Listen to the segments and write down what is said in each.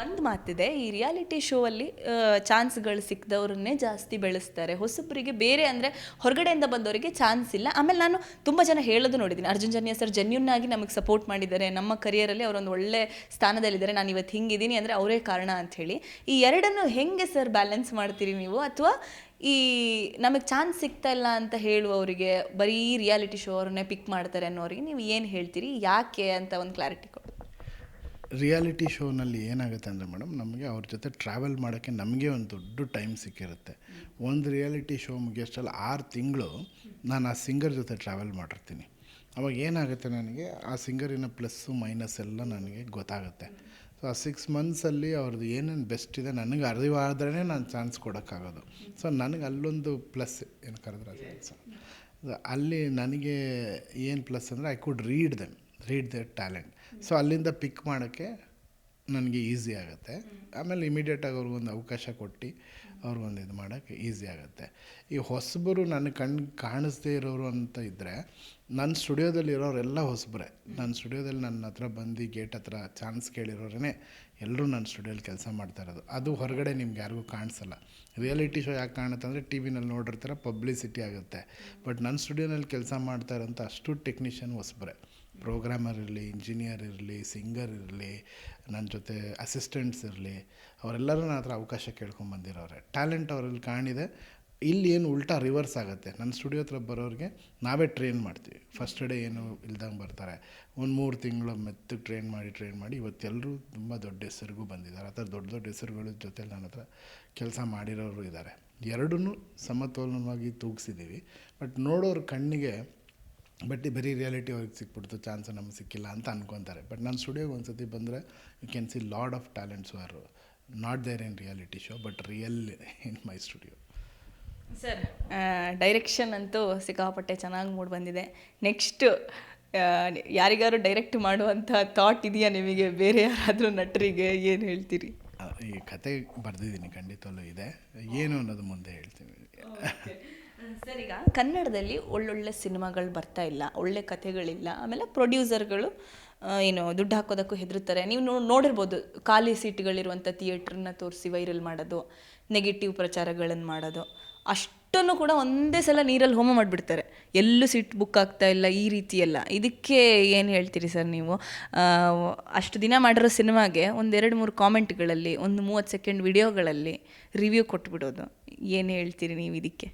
ಒಂದು ಮಾತಿದೆ, ಈ ರಿಯಾಲಿಟಿ ಶೋ ಅಲ್ಲಿ ಚಾನ್ಸ್ಗಳು ಸಿಕ್ಕದವ್ರನ್ನೇ ಜಾಸ್ತಿ ಬೆಳೆಸ್ತಾರೆ, ಹೊಸಬ್ರಿಗೆ ಬೇರೆ ಅಂದರೆ ಹೊರಗಡೆಯಿಂದ ಬಂದವರಿಗೆ ಚಾನ್ಸ್ ಇಲ್ಲ. ಆಮೇಲೆ ನಾನು ತುಂಬ ಜನ ಹೇಳೋದು ನೋಡಿದ್ದೀನಿ, ಅರ್ಜುನ್ ಜನ್ಯ ಸರ್ ಜೆನ್ಯೂನ್ ಆಗಿ ನಮಗೆ ಸಪೋರ್ಟ್ ಮಾಡಿದ್ದಾರೆ, ನಮ್ಮ ಕರಿಯರಲ್ಲಿ ಅವರೊಂದು ಒಳ್ಳೆ ಸ್ಥಾನದಲ್ಲಿದ್ದಾರೆ, ನಾನು ಇವತ್ತು ಹಿಂಗಿದ್ದೀನಿ ಅಂದರೆ ಅವರೇ ಕಾರಣ ಅಂಥೇಳಿ. ಈ ಎರಡನ್ನು ಹೆಂಗೆ ಸರ್ ಬ್ಯಾಲೆನ್ಸ್ ಮಾಡ್ತೀರಿ ನೀವು? ಅಥವಾ ಈ ನಮಗೆ ಚಾನ್ಸ್ ಸಿಗ್ತಾ ಇಲ್ಲ ಅಂತ ಹೇಳುವವರಿಗೆ, ಬರೀ ರಿಯಾಲಿಟಿ ಶೋ ಅವ್ರನ್ನೇ ಪಿಕ್ ಮಾಡ್ತಾರೆ ಅನ್ನೋರಿಗೆ ನೀವು ಏನು ಹೇಳ್ತೀರಿ, ಯಾಕೆ ಅಂತ ಒಂದು ಕ್ಲಾರಿಟಿ ಕೊಡಿ. ರಿಯಾಲಿಟಿ ಶೋನಲ್ಲಿ ಏನಾಗುತ್ತೆ ಅಂದರೆ ಮೇಡಮ್, ನಮಗೆ ಅವ್ರ ಜೊತೆ ಟ್ರಾವೆಲ್ ಮಾಡೋಕ್ಕೆ ನಮಗೆ ಒಂದು ದೊಡ್ಡ ಟೈಮ್ ಸಿಕ್ಕಿರುತ್ತೆ. ಒಂದು ರಿಯಾಲಿಟಿ ಶೋ ಮುಗಿಯೋಷ್ಟರಲ್ಲಿ 6 ತಿಂಗಳು ನಾನು ಆ ಸಿಂಗರ್ ಜೊತೆ ಟ್ರಾವೆಲ್ ಮಾಡಿರ್ತೀನಿ. ಅವಾಗ ಏನಾಗುತ್ತೆ, ನನಗೆ ಆ ಸಿಂಗರಿನ ಪ್ಲಸ್ಸು ಮೈನಸ್ ಎಲ್ಲ ನನಗೆ ಗೊತ್ತಾಗುತ್ತೆ. ಸೊ ಆ 6 ಮಂತ್ಸಲ್ಲಿ ಅವ್ರದ್ದು ಏನೇನು ಬೆಸ್ಟ್ ಇದೆ ನನಗೆ ಅರಿವಾದ್ರೇ ನಾನು ಚಾನ್ಸ್ ಕೊಡೋಕ್ಕಾಗೋದು. ಸೊ ನನಗೆ ಅಲ್ಲೊಂದು ಪ್ಲಸ್ ಏನು ಕರೆದ್ರೆ ಚಾನ್ಸ್, ಅಲ್ಲಿ ನನಗೆ ಏನು ಪ್ಲಸ್ ಅಂದರೆ I could read there talent. So ಅಲ್ಲಿಂದ ಪಿಕ್ ಮಾಡೋಕ್ಕೆ ನನಗೆ ಈಸಿ ಆಗುತ್ತೆ. ಆಮೇಲೆ ಇಮಿಡಿಯೇಟಾಗಿ ಅವ್ರಿಗೊಂದು ಅವಕಾಶ ಕೊಟ್ಟು ಅವ್ರಿಗೊಂದು ಇದು ಮಾಡೋಕ್ಕೆ ಈಸಿ ಆಗುತ್ತೆ. ಈ ಹೊಸಬರು ನನಗೆ ಕಾಣಿಸ್ದೇ ಇರೋರು ಅಂತ ಇದ್ದರೆ, ನನ್ನ ಸ್ಟುಡಿಯೋದಲ್ಲಿ ಇರೋರೆಲ್ಲ ಹೊಸಬ್ರೆ. ನನ್ನ ಸ್ಟುಡಿಯೋದಲ್ಲಿ ನನ್ನ ಹತ್ರ ಬಂದು ಗೇಟ್ ಹತ್ರ ಚಾನ್ಸ್ ಕೇಳಿರೋರೇ ಎಲ್ಲರೂ ನನ್ನ ಸ್ಟುಡಿಯೋಲಿ ಕೆಲಸ ಮಾಡ್ತಾ ಇರೋದು. ಅದು ಹೊರಗಡೆ ನಿಮ್ಗೆ ಯಾರಿಗೂ ಕಾಣಿಸಲ್ಲ. ರಿಯಾಲಿಟಿ ಶೋ ಯಾಕೆ ಕಾಣುತ್ತೆ ಅಂದರೆ ಟಿ ವಿನಲ್ಲಿ ನೋಡಿರ್ತಾರೆ, ಪಬ್ಲಿಸಿಟಿ ಆಗುತ್ತೆ. ಬಟ್ ನನ್ನ ಸ್ಟುಡಿಯೋನಲ್ಲಿ ಕೆಲಸ ಮಾಡ್ತಾ ಇರೋಂಥ ಅಷ್ಟು ಟೆಕ್ನಿಷಿಯನ್ ಹೊಸಬ್ರೆ. ಪ್ರೋಗ್ರಾಮರ್ ಇರಲಿ, ಇಂಜಿನಿಯರ್ ಇರಲಿ, ಸಿಂಗರ್ ಇರಲಿ, ನನ್ನ ಜೊತೆ ಅಸಿಸ್ಟೆಂಟ್ಸ್ ಇರಲಿ, ಅವರೆಲ್ಲರೂ ನನ್ನ ಹತ್ರ ಅವಕಾಶ ಕೇಳ್ಕೊಂಬಂದಿರೋರೆ. ಟ್ಯಾಲೆಂಟ್ ಅವರಲ್ಲಿ ಕಾಣಿದೆ. ಇಲ್ಲಿ ಏನು ಉಲ್ಟಾ ರಿವರ್ಸ್ ಆಗುತ್ತೆ, ನನ್ನ ಸ್ಟುಡಿಯೋ ಹತ್ರ ಬರೋರಿಗೆ ನಾವೇ ಟ್ರೈನ್ ಮಾಡ್ತೀವಿ. ಫಸ್ಟ್ ಡೇ ಏನು ಇಲ್ದಂಗೆ ಬರ್ತಾರೆ, ಒಂದು 3 ತಿಂಗಳು ಮೆತ್ತಗೆ ಟ್ರೈನ್ ಮಾಡಿ ಇವತ್ತೆಲ್ಲರೂ ತುಂಬ ದೊಡ್ಡ ಹೆಸರಿಗೂ ಬಂದಿದ್ದಾರೆ. ಆ ಥರ ದೊಡ್ಡ ಹೆಸರುಗಳ ಜೊತೆ ನನ್ನ ಹತ್ರ ಕೆಲಸ ಮಾಡಿರೋರು ಇದ್ದಾರೆ. ಎರಡೂ ಸಮತೋಲನವಾಗಿ ತೂಗಿಸಿದ್ದೀವಿ. ಬಟ್ ನೋಡೋರ ಕಣ್ಣಿಗೆ ಬರೀ ರಿಯಾಲಿಟಿ ಅವ್ರಿಗೆ ಸಿಕ್ಬಿಡ್ತು, ಚಾನ್ಸ್ ನಮಗೆ ಸಿಕ್ಕಿಲ್ಲ ಅಂತ ಅನ್ಕೊತಾರೆ. ಬಟ್ ನನ್ನ ಸ್ಟುಡಿಯೋಗೆ ಒಂದು ಸತಿ ಬಂದರೆ you can see lot of talents are not there in reality show but real in my studio. Sir, direction ಅಂತೂ ಸಿಕ್ಕಾಪಟ್ಟೆ ಚೆನ್ನಾಗಿ ಮೂಡಿ ಬಂದಿದೆ. ನೆಕ್ಸ್ಟ್ ಯಾರಿಗಾರು ಡೈರೆಕ್ಟ್ ಮಾಡುವಂಥ ಥಾಟ್ ಇದೆಯಾ ನಿಮಗೆ? ಬೇರೆ ಯಾರಾದರೂ ನಟರಿಗೆ ಏನು ಹೇಳ್ತೀರಿ? ಈ ಕತೆ ಬರೆದಿದ್ದೀನಿ, ಖಂಡಿತವಲ್ಲೂ ಇದೆ. ಏನು ಅನ್ನೋದು ಮುಂದೆ ಹೇಳ್ತೀನಿ. ಸರ್, ಈಗ ಕನ್ನಡದಲ್ಲಿ ಒಳ್ಳೊಳ್ಳೆ ಸಿನಿಮಾಗಳು ಬರ್ತಾ ಇಲ್ಲ, ಒಳ್ಳೆ ಕಥೆಗಳಿಲ್ಲ. ಆಮೇಲೆ ಪ್ರೊಡ್ಯೂಸರ್ಗಳು ಏನು ದುಡ್ಡು ಹಾಕೋದಕ್ಕೂ ಹೆದರುತ್ತಾರೆ. ನೀವು ನೋಡಿರ್ಬೋದು, ಖಾಲಿ ಸೀಟ್ಗಳಿರುವಂಥ ಥಿಯೇಟ್ರನ್ನ ತೋರಿಸಿ ವೈರಲ್ ಮಾಡೋದು, ನೆಗೆಟಿವ್ ಪ್ರಚಾರಗಳನ್ನು ಮಾಡೋದು, ಅಷ್ಟನ್ನು ಕೂಡ ಒಂದೇ ಸಲ ನೀರಲ್ಲಿ ಹೋಮ ಮಾಡಿಬಿಡ್ತಾರೆ. ಎಲ್ಲೂ ಸೀಟ್ ಬುಕ್ ಆಗ್ತಾ ಇಲ್ಲ, ಈ ರೀತಿ ಎಲ್ಲ. ಇದಕ್ಕೆ ಏನು ಹೇಳ್ತೀರಿ ಸರ್ ನೀವು? ಅಷ್ಟು ದಿನ ಮಾಡಿರೋ ಸಿನಿಮಾಗೆ ಒಂದು 2-3 ಕಾಮೆಂಟ್ಗಳಲ್ಲಿ, ಒಂದು 30 ಸೆಕೆಂಡ್ ವಿಡಿಯೋಗಳಲ್ಲಿ ರಿವ್ಯೂ ಕೊಟ್ಬಿಡೋದು, ಏನು ಹೇಳ್ತೀರಿ ನೀವು ಇದಕ್ಕೆ?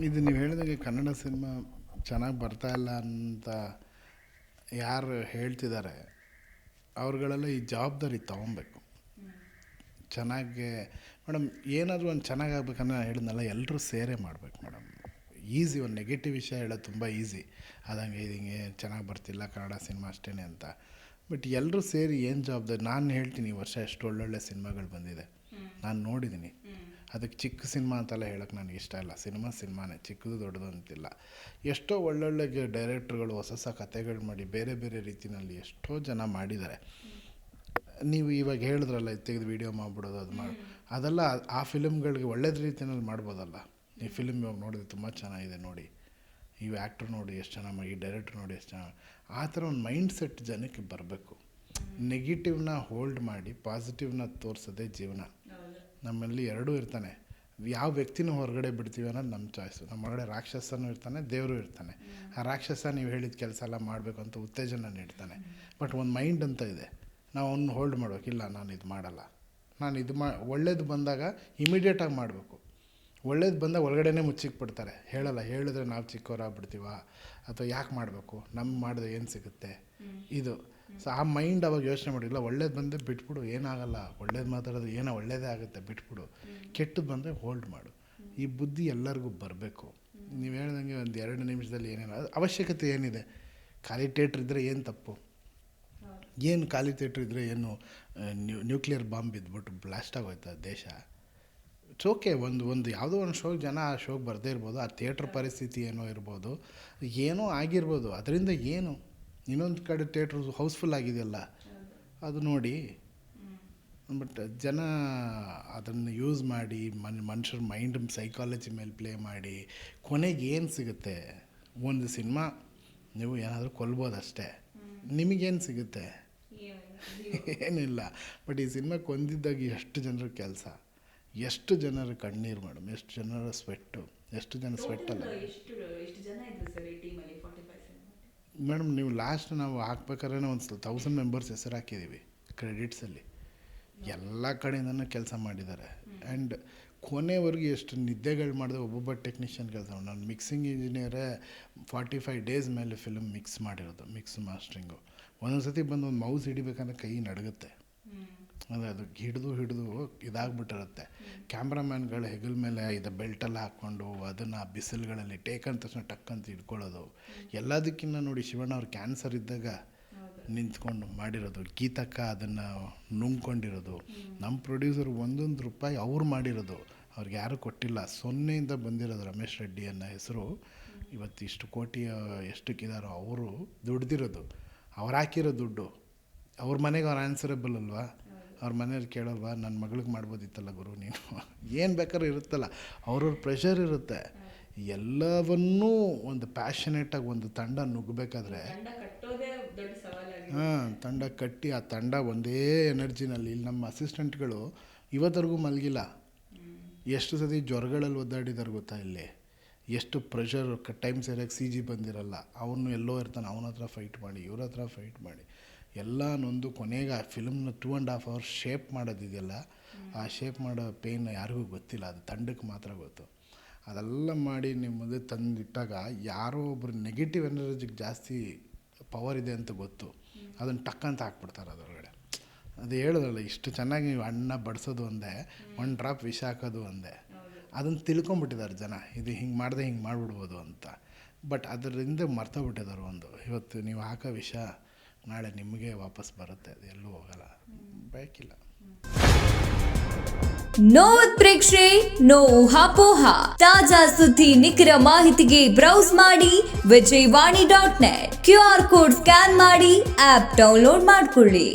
ಇದು ನೀವು ಹೇಳಿದಾಗೆ ಕನ್ನಡ ಸಿನಿಮಾ ಚೆನ್ನಾಗಿ ಬರ್ತಾ ಇಲ್ಲ ಅಂತ ಯಾರು ಹೇಳ್ತಿದ್ದಾರೆ, ಅವ್ರುಗಳೆಲ್ಲ ಈ ಜವಾಬ್ದಾರಿ ತೊಗೊಬೇಕು. ಚೆನ್ನಾಗಿ ಮೇಡಮ್, ಏನಾದರೂ ಒಂದು ಚೆನ್ನಾಗಾಗಬೇಕಂದ್ರೆ ನಾನು ಹೇಳಿದ್ನಲ್ಲ, ಎಲ್ಲರೂ ಸೇರೇ ಮಾಡಬೇಕು ಮೇಡಮ್. ಈಸಿ ಒಂದು ನೆಗೆಟಿವ್ ವಿಷಯ ಹೇಳೋದು ತುಂಬ ಈಸಿ, ಅದಂಗೆ ಇದಂಗೆ ಚೆನ್ನಾಗಿ ಬರ್ತಿಲ್ಲ ಕನ್ನಡ ಸಿನಿಮಾ ಅಷ್ಟೇ ಅಂತ. ಬಟ್ ಎಲ್ಲರೂ ಸೇರಿ ಏನು ಜವಾಬ್ದಾರಿ. ನಾನು ಹೇಳ್ತೀನಿ, ಈ ವರ್ಷ ಎಷ್ಟು ಒಳ್ಳೊಳ್ಳೆ ಸಿನಿಮಾಗಳು ಬಂದಿದೆ, ನಾನು ನೋಡಿದ್ದೀನಿ. ಅದಕ್ಕೆ ಚಿಕ್ಕ ಸಿನಿಮಾ ಅಂತೆಲ್ಲ ಹೇಳೋಕ್ಕೆ ನನಗೆ ಇಷ್ಟ ಇಲ್ಲ. ಸಿನಿಮಾನೇ, ಚಿಕ್ಕದು ದೊಡ್ಡದು ಅಂತಿಲ್ಲ. ಎಷ್ಟೋ ಒಳ್ಳೊಳ್ಳೆ ಡೈರೆಕ್ಟ್ರುಗಳು ಹೊಸ ಕಥೆಗಳು ಮಾಡಿ ಬೇರೆ ಬೇರೆ ರೀತಿಯಲ್ಲಿ ಎಷ್ಟೋ ಜನ ಮಾಡಿದ್ದಾರೆ. ನೀವು ಇವಾಗ ಹೇಳಿದ್ರಲ್ಲ, ತೆಗೆದು ವೀಡಿಯೋ ಮಾಡಿಬಿಡೋದು, ಅದೆಲ್ಲ ಆ ಫಿಲ್ಮ್ಗಳಿಗೆ ಒಳ್ಳೇದು ರೀತಿಯಲ್ಲಿ ಮಾಡ್ಬೋದಲ್ಲ. ಈ ಫಿಲ್ಮ್ ಇವಾಗ ನೋಡಿದ್ರೆ ತುಂಬ ಚೆನ್ನಾಗಿದೆ ನೋಡಿ, ಈ ಆ್ಯಕ್ಟ್ರ್ ನೋಡಿ ಎಷ್ಟು ಚೆನ್ನಾಗಿ ಮಾಡಿ, ಈ ಡೈರೆಕ್ಟ್ರ್ ನೋಡಿ ಎಷ್ಟು ಚೆನ್ನಾಗಿ. ಆ ಥರ ಒಂದು ಮೈಂಡ್ ಸೆಟ್ ಜನಕ್ಕೆ ಬರಬೇಕು. ನೆಗೆಟಿವ್ನ ಹೋಲ್ಡ್ ಮಾಡಿ ಪಾಸಿಟಿವ್ನ ತೋರಿಸೋದೇ ಜೀವನ. ನಮ್ಮಲ್ಲಿ ಎರಡೂ ಇರ್ತಾನೆ. ಯಾವ ವ್ಯಕ್ತಿನೂ ಹೊರಗಡೆ ಬಿಡ್ತೀವಿ ಅನ್ನೋದು ನಮ್ಮ ಚಾಯ್ಸು. ನಮ್ಮ ಹೊರಗಡೆ ರಾಕ್ಷಸನೂ ಇರ್ತಾನೆ, ದೇವರು ಇರ್ತಾನೆ. ಆ ರಾಕ್ಷಸ ನೀವು ಹೇಳಿದ ಕೆಲಸ ಎಲ್ಲ ಮಾಡಬೇಕು ಅಂತ ಉತ್ತೇಜನ ನೀಡ್ತಾನೆ. ಬಟ್ ಒಂದು ಮೈಂಡ್ ಅಂತ ಇದೆ, ನಾವು ಅವನ್ನ ಹೋಲ್ಡ್ ಮಾಡಬೇಕಿಲ್ಲ, ನಾನು ಇದು ಮಾಡಲ್ಲ, ನಾನು ಇದು ಒಳ್ಳೇದು ಬಂದಾಗ ಇಮಿಡಿಯೇಟಾಗಿ ಮಾಡಬೇಕು. ಒಳ್ಳೇದು ಬಂದಾಗ ಒಳಗಡೆನೇ ಮುಚ್ಚಿಕ್ಬಿಡ್ತಾರೆ, ಹೇಳಲ್ಲ. ಹೇಳಿದ್ರೆ ನಾವು ಚಿಕ್ಕವರಾಗ್ಬಿಡ್ತೀವ, ಅಥವಾ ಯಾಕೆ ಮಾಡಬೇಕು, ನಮ್ಗೆ ಮಾಡಿದ್ರೆ ಏನು ಸಿಗುತ್ತೆ ಇದು. ಸೊ ಆ ಮೈಂಡ್ ಅವಾಗ ಯೋಚನೆ ಮಾಡಿಲ್ಲ. ಒಳ್ಳೇದು ಬಂದರೆ ಬಿಟ್ಬಿಡು, ಏನಾಗಲ್ಲ. ಒಳ್ಳೇದು ಮಾತಾಡೋದು ಏನೋ ಒಳ್ಳೇದೇ ಆಗುತ್ತೆ, ಬಿಟ್ಬಿಡು. ಕೆಟ್ಟದ್ದು ಬಂದರೆ ಹೋಲ್ಡ್ ಮಾಡು. ಈ ಬುದ್ಧಿ ಎಲ್ಲರಿಗೂ ಬರಬೇಕು. ನೀವು ಹೇಳ್ದಂಗೆ ಒಂದು 2 ನಿಮಿಷದಲ್ಲಿ ಏನೇನು ಅವಶ್ಯಕತೆ ಏನಿದೆ? ಖಾಲಿ ಥಿಯೇಟ್ರ್ ಇದ್ದರೆ ಏನು ತಪ್ಪು? ಏನು ಖಾಲಿ ಥಿಯೇಟ್ರ್ ಇದ್ದರೆ ಏನು ನ್ಯೂಕ್ಲಿಯರ್ ಬಾಂಬ್ ಬಿದ್ದುಬಿಟ್ಟು ಬ್ಲಾಸ್ಟ್ ಆಗೋಯ್ತಾ ದೇಶ? It's okay. ಒಂದು ಯಾವುದೋ ಒಂದು ಶೋಗೆ ಜನ ಆ ಶೋಗೆ ಬರದೇ ಇರ್ಬೋದು, ಆ ಥಿಯೇಟ್ರ್ ಪರಿಸ್ಥಿತಿ ಏನೋ ಇರ್ಬೋದು, ಏನೋ ಆಗಿರ್ಬೋದು. ಅದರಿಂದ ಏನು? ಇನ್ನೊಂದು ಕಡೆ ಥಿಯೇಟ್ರು ಹೌಸ್ಫುಲ್ ಆಗಿದೆಯಲ್ಲ, ಅದು ನೋಡಿ. ಬಟ್ ಜನ ಅದನ್ನು ಯೂಸ್ ಮಾಡಿ ಮನುಷ್ಯರ ಮೈಂಡ್ ಸೈಕಾಲಜಿ ಮೇಲೆ ಪ್ಲೇ ಮಾಡಿ ಕೊನೆಗೆ ಏನು ಸಿಗುತ್ತೆ? ಒಂದು ಸಿನಿಮಾ ನೀವು ಏನಾದರೂ ಕೊಲ್ಬೋದು ಅಷ್ಟೇ, ನಿಮಗೇನು ಸಿಗುತ್ತೆ? ಏನಿಲ್ಲ. ಬಟ್ ಈ ಸಿನಿಮಾಕ್ಕೆ ಹೊಂದಿದ್ದಾಗ ಎಷ್ಟು ಜನರ ಕೆಲಸ, ಎಷ್ಟು ಜನರ ಕಣ್ಣೀರು ಮೇಡಮ್, ಎಷ್ಟು ಜನರ ಸ್ವೆಟ್ಟು, ಎಷ್ಟು ಜನ ಸ್ವೆಟ್ಟಲ್ಲ ಎಷ್ಟು ಜನ ಇದ್ರು ಸರ್ ಈ ಟೀಮಲ್ಲಿ 45 ಮೇಡಮ್. ನೀವು ಲಾಸ್ಟ್ ನಾವು ಹಾಕ್ಬೇಕಾದ್ರೆ ಒಂದು 1000 ಮೆಂಬರ್ಸ್ ಹೆಸರು ಹಾಕಿದ್ದೀವಿ ಕ್ರೆಡಿಟ್ಸಲ್ಲಿ. ಎಲ್ಲ ಕಡೆಯಿಂದನೂ ಕೆಲಸ ಮಾಡಿದ್ದಾರೆ. ಆ್ಯಂಡ್ ಕೊನೆವರೆಗೂ ಎಷ್ಟು ನಿದ್ದೆಗಳು ಮಾಡಿದೆ ಒಬ್ಬೊಬ್ಬ ಟೆಕ್ನಿಷಿಯನ್ ಕೆಲಸ. ನಾನು ಮಿಕ್ಸಿಂಗ್ ಇಂಜಿನಿಯರೇ 45 ಡೇಸ್ ಮೇಲೆ ಫಿಲ್ಮ್ ಮಿಕ್ಸ್ ಮಾಡಿರೋದು, ಮಿಕ್ಸ್ ಮಾಸ್ಟ್ರಿಂಗು. ಒಂದೊಂದು ಸತಿ ಬಂದು ಒಂದು ಮೌಸ್ ಹಿಡಿಬೇಕಂದ್ರೆ ಕೈ ನಡುಗುತ್ತೆ, ಅಂದರೆ ಅದು ಹಿಡಿದು ಇದಾಗ್ಬಿಟ್ಟಿರುತ್ತೆ. ಕ್ಯಾಮ್ರಾಮ್ಯಾನ್ಗಳು ಹೆಗಲ ಮೇಲೆ ಇದು ಬೆಲ್ಟೆಲ್ಲ ಹಾಕ್ಕೊಂಡು ಅದನ್ನು ಬಿಸಿಲುಗಳಲ್ಲಿ ಟೇಕ್ ಅಂದ ತಕ್ಷಣ ಟಕ್ಕಂತ ಹಿಡ್ಕೊಳ್ಳೋದು. ಎಲ್ಲದಕ್ಕಿಂತ ನೋಡಿ ಶಿವಣ್ಣ ಅವ್ರು ಕ್ಯಾನ್ಸರ್ ಇದ್ದಾಗ ನಿಂತ್ಕೊಂಡು ಮಾಡಿರೋದು, ಗೀತಕ್ಕ ಅದನ್ನು ನುಂಗ್ಕೊಂಡಿರೋದು. ನಮ್ಮ ಪ್ರೊಡ್ಯೂಸರ್ 1 ರೂಪಾಯಿ ಅವ್ರು ಮಾಡಿರೋದು, ಅವ್ರಿಗೆ ಯಾರೂ ಕೊಟ್ಟಿಲ್ಲ. 0ಇಂದ ಬಂದಿರೋದು ರಮೇಶ್ ರೆಡ್ಡಿ ಅನ್ನೋ ಹೆಸರು. ಇವತ್ತು ಇಷ್ಟು ಕೋಟಿ ಎಷ್ಟಕ್ಕಿದಾರೋ ಅವರು ದುಡ್ದಿರೋದು, ಅವ್ರು ಹಾಕಿರೋ ದುಡ್ಡು. ಅವ್ರ ಮನೆಗೆ ಅವ್ರು ಆನ್ಸರಬಲ್ ಅಲ್ವಾ? ಅವ್ರ ಮನೆಯವ್ರು ಕೇಳಲ್ವಾ ನನ್ನ ಮಗಳಿಗೆ ಮಾಡ್ಬೋದಿತ್ತಲ್ಲ ಗುರು ನೀನು? ಏನು ಬೇಕಾದ್ರೂ ಇರುತ್ತಲ್ಲ, ಅವ್ರವ್ರ ಪ್ರೆಷರ್ ಇರುತ್ತೆ. ಎಲ್ಲವನ್ನೂ ಒಂದು ಪ್ಯಾಷನೇಟಾಗಿ ಒಂದು ತಂಡ ನುಗ್ಗಬೇಕಾದ್ರೆ ತಂಡ ಕಟ್ಟಿ ಆ ತಂಡ ಒಂದೇ ಎನರ್ಜಿನಲ್ಲಿ. ಇಲ್ಲಿ ನಮ್ಮ ಅಸಿಸ್ಟೆಂಟ್ಗಳು ಇವತ್ತರೆಗೂ ಮಲಗಿಲ್ಲ. ಎಷ್ಟು ಸತಿ ಜ್ವರಗಳಲ್ಲಿ ಒದ್ದಾಡಿದಾರೆ ಗೊತ್ತಾ ಇಲ್ಲಿ? ಎಷ್ಟು ಪ್ರೆಷರ್, ಟೈಮ್ ಸರಿಯಾಗಿ CG ಬಂದಿರಲ್ಲ, ಅವನು ಎಲ್ಲೋ ಇರ್ತಾನೆ, ಅವನ ಹತ್ರ ಫೈಟ್ ಮಾಡಿ, ಇವ್ರ ಹತ್ರ ಫೈಟ್ ಮಾಡಿ, ಎಲ್ಲ ನೊಂದು ಕೊನೆಗೆ ಆ ಫಿಲ್ಮ್ನ 2.5 hours ಶೇಪ್ ಮಾಡೋದಿದೆಯಲ್ಲ, ಆ ಶೇಪ್ ಮಾಡೋ ಪೇನ್ ಯಾರಿಗೂ ಗೊತ್ತಿಲ್ಲ, ಅದು ತಂಡಕ್ಕೆ ಮಾತ್ರ ಗೊತ್ತು. ಅದೆಲ್ಲ ಮಾಡಿ ನಿಮ್ಮ ಮುಂದೆ ತಂದಿಟ್ಟಾಗ ಯಾರೋ ಒಬ್ಬರು ನೆಗೆಟಿವ್ ಎನರ್ಜಿಗೆ ಜಾಸ್ತಿ ಪವರ್ ಇದೆ ಅಂತ ಗೊತ್ತು, ಅದನ್ನು ಟಕ್ಕಂತ ಹಾಕ್ಬಿಡ್ತಾರೆ ಅದರೊಳಗಡೆ. ಅದು ಹೇಳಿದ್ರಲ್ಲ, ಇಷ್ಟು ಚೆನ್ನಾಗಿ ನೀವು ಅನ್ನ ಬಡಿಸೋದು ಒಂದೇ, 1 ಡ್ರಾಪ್ ವಿಷ ಹಾಕೋದು ಒಂದೇ. ಅದನ್ನು ತಿಳ್ಕೊಂಬಿಟ್ಟಿದ್ದಾರೆ ಜನ, ಇದು ಹಿಂಗೆ ಮಾಡಿದೆ ಹಿಂಗೆ ಮಾಡಿಬಿಡ್ಬೋದು ಅಂತ. ಬಟ್ ಅದರಿಂದ ಮರ್ತೋಗ್ಬಿಟ್ಟಿದ್ದಾರೆ. ಇವತ್ತು ನೀವು ಹಾಕೋ ವಿಷ ನಾಳೆ ನಿಮಗೆ ವಾಪಸ್ ಬರುತ್ತೆ, ಅದು ಎಲ್ಲೂ ಹೋಗಲ್ಲ, ಬೇಕಿಲ್ಲ. ನೋ ಉತ್ಪ್ರೇಕ್ಷೆ, ನೋ ಊಹಾಪೋಹ. ತಾಜಾ ಸುದ್ದಿ ನಿಖರ ಮಾಹಿತಿಗೆ ಬ್ರೌಸ್ ಮಾಡಿ vijayvani.net. QR ಕೋಡ್ ಸ್ಕ್ಯಾನ್ ಮಾಡಿ ಆಪ್ ಡೌನ್ಲೋಡ್ ಮಾಡಿಕೊಳ್ಳಿ.